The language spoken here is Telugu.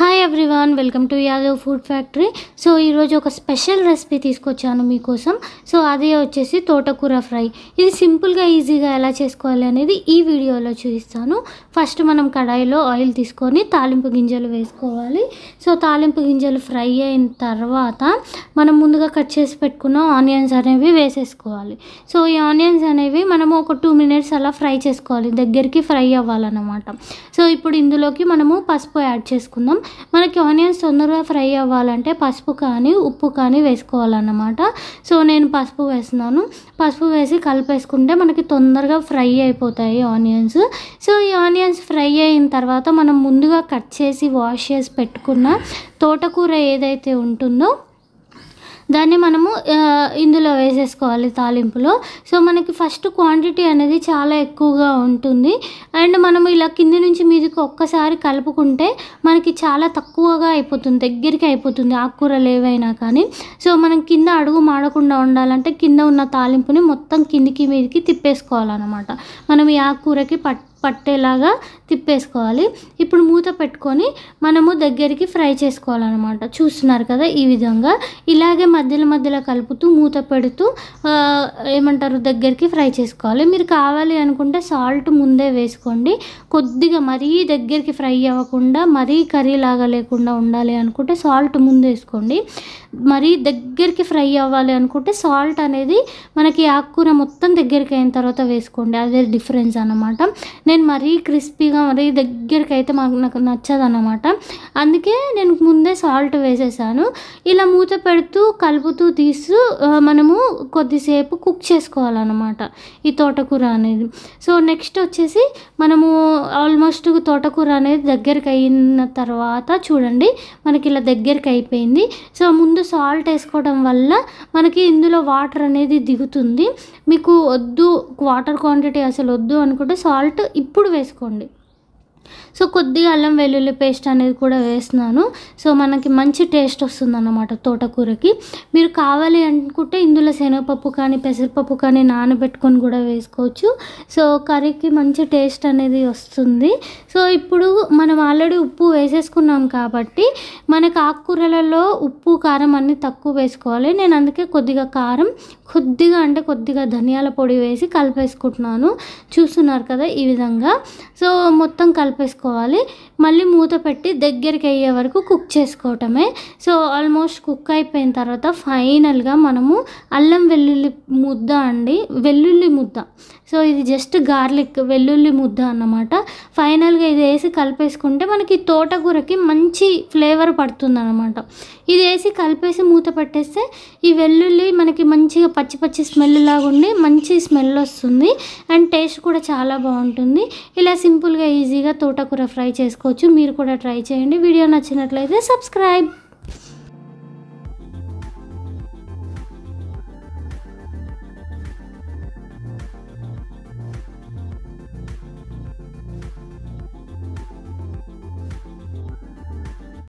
Hi everyone, welcome to Yadav food factory. So ఈరోజు ఒక స్పెషల్ రెసిపీ తీసుకొచ్చాను మీకోసం. సో అది వచ్చేసి తోటకూర ఫ్రై. ఇది సింపుల్గా ఈజీగా ఎలా చేసుకోవాలి అనేది ఈ వీడియోలో చూపిస్తాను. ఫస్ట్ మనం కడాయిలో ఆయిల్ తీసుకొని తాలింపు గింజలు వేసుకోవాలి. సో తాలింపు గింజలు ఫ్రై అయిన తర్వాత మనం ముందుగా కట్ చేసి పెట్టుకున్న ఆనియన్స్ అనేవి వేసేసుకోవాలి. సో ఈ ఆనియన్స్ అనేవి మనము ఒక 2 minutes అలా ఫ్రై చేసుకోవాలి, దగ్గరికి ఫ్రై అవ్వాలన్నమాట. సో ఇప్పుడు ఇందులోకి మనము పసుపు యాడ్ చేసుకుందాం. మనకి ఆనియన్స్ తొందరగా ఫ్రై అవ్వాలంటే పసుపు కానీ ఉప్పు కానీ వేసుకోవాలన్నమాట. సో నేను పసుపు వేస్తున్నాను. పసుపు వేసి కలిపేసుకుంటే మనకి తొందరగా ఫ్రై అయిపోతాయి ఆనియన్స్. సో ఈ ఆనియన్స్ ఫ్రై అయిన తర్వాత మనం ముందుగా కట్ చేసి వాష్ చేసి పెట్టుకున్న తోటకూర ఏదైతే ఉంటుందో దాన్ని మనము ఇందులో వేసేసుకోవాలి తాలింపులో. సో మనకి ఫస్ట్ క్వాంటిటీ అనేది చాలా ఎక్కువగా ఉంటుంది. అండ్ మనము ఇలా కింది నుంచి మీదకి ఒక్కసారి కలుపుకుంటే మనకి చాలా తక్కువగా అయిపోతుంది, దగ్గరికి అయిపోతుంది ఆకుకూరలు ఏవైనా కానీ. సో మనం కింద అడుగు మాడకుండా ఉండాలంటే కింద ఉన్న తాలింపుని మొత్తం కిందికి మీదకి తిప్పేసుకోవాలన్నమాట. మనం ఈ ఆకుకూరకి పట్టేలాగా తిప్పేసుకోవాలి. ఇప్పుడు మూత పెట్టుకొని మనము దగ్గరికి ఫ్రై చేసుకోవాలన్నమాట. చూస్తున్నారు కదా, ఈ విధంగా ఇలాగే మధ్యలో కలుపుతూ మూత పెడుతూ దగ్గరికి ఫ్రై చేసుకోవాలి. మీరు కావాలి అనుకుంటే సాల్ట్ ముందే వేసుకోండి. కొద్దిగా మరీ దగ్గరికి ఫ్రై అవ్వకుండా మరీ కర్రీ లాగా లేకుండా ఉండాలి అనుకుంటే సాల్ట్ ముందు వేసుకోండి. మరీ దగ్గరికి ఫ్రై అవ్వాలి అనుకుంటే సాల్ట్ అనేది మనకి ఆకుకూర మొత్తం దగ్గరికి అయిన తర్వాత వేసుకోండి. అదే డిఫరెన్స్ అన్నమాట. నేను మరీ క్రిస్పీగా మరీ దగ్గరికి అయితే నాకు నచ్చదు అన్నమాట. అందుకే నేను ముందే సాల్ట్ వేసేసాను. ఇలా మూత పెడుతూ కలుపుతూ తీస్తూ మనము కొద్దిసేపు కుక్ చేసుకోవాలన్నమాట ఈ తోటకూర అనేది. సో నెక్స్ట్ వచ్చేసి మనము ఆల్మోస్ట్ తోటకూర అనేది దగ్గరికి అయిన తర్వాత చూడండి మనకి ఇలా దగ్గరికి అయిపోయింది. సో ముందు సాల్ట్ వేసుకోవడం వల్ల మనకి ఇందులో వాటర్ అనేది దిగుతుంది. మీకు వద్దు, వాటర్ క్వాంటిటీ అసలు వద్దు అనుకుంటే సాల్ట్ ఇప్పుడు వేసుకోండి. సో కొద్దిగా అల్లం వెల్లుల్లి పేస్ట్ అనేది కూడా వేస్తున్నాను. సో మనకి మంచి టేస్ట్ వస్తుంది అన్నమాట తోటకూరకి. మీరు కావాలి అనుకుంటే ఇందులో శనగపప్పు కానీ పెసరపప్పు కానీ నానబెట్టుకొని కూడా వేసుకోవచ్చు. సో కర్రీకి మంచి టేస్ట్ అనేది వస్తుంది. సో ఇప్పుడు మనం ఆల్రెడీ ఉప్పు వేసేసుకున్నాం కాబట్టి మనకు ఆకుకూరలలో ఉప్పు కారం అన్నీ తక్కువ వేసుకోవాలి. నేను అందుకే కొద్దిగా కారం, కొద్దిగా ధనియాల పొడి వేసి కలిపేసుకుంటున్నాను. చూస్తున్నారు కదా ఈ విధంగా. సో మొత్తం కలిపేసుకోవాలి. మళ్ళీ మూత పెట్టి దగ్గరికి అయ్యే వరకు కుక్ చేసుకోవటమే. సో ఆల్మోస్ట్ కుక్ అయిపోయిన తర్వాత ఫైనల్గా మనము అల్లం వెల్లుల్లి ముద్ద. సో ఇది జస్ట్ గార్లిక్ వెల్లుల్లి ముద్ద అన్నమాట. ఫైనల్గా ఇది వేసి కలిపేసుకుంటే మనకి తోటకూరకి మంచి ఫ్లేవర్ పడుతుంది అన్నమాట. ఇది వేసి కలిపేసి మూత పెట్టేస్తే ఈ వెల్లుల్లి మనకి మంచిగా పచ్చి స్మెల్ లాగా ఉండి మంచి స్మెల్ వస్తుంది. అండ్ టేస్ట్ కూడా చాలా బాగుంటుంది. ఇలా సింపుల్గా ఈజీగా తోటకూర ఫ్రై చేసుకోవచ్చు. మీరు కూడా ట్రై చేయండి. వీడియో నచ్చినట్లయితే సబ్స్క్రైబ్.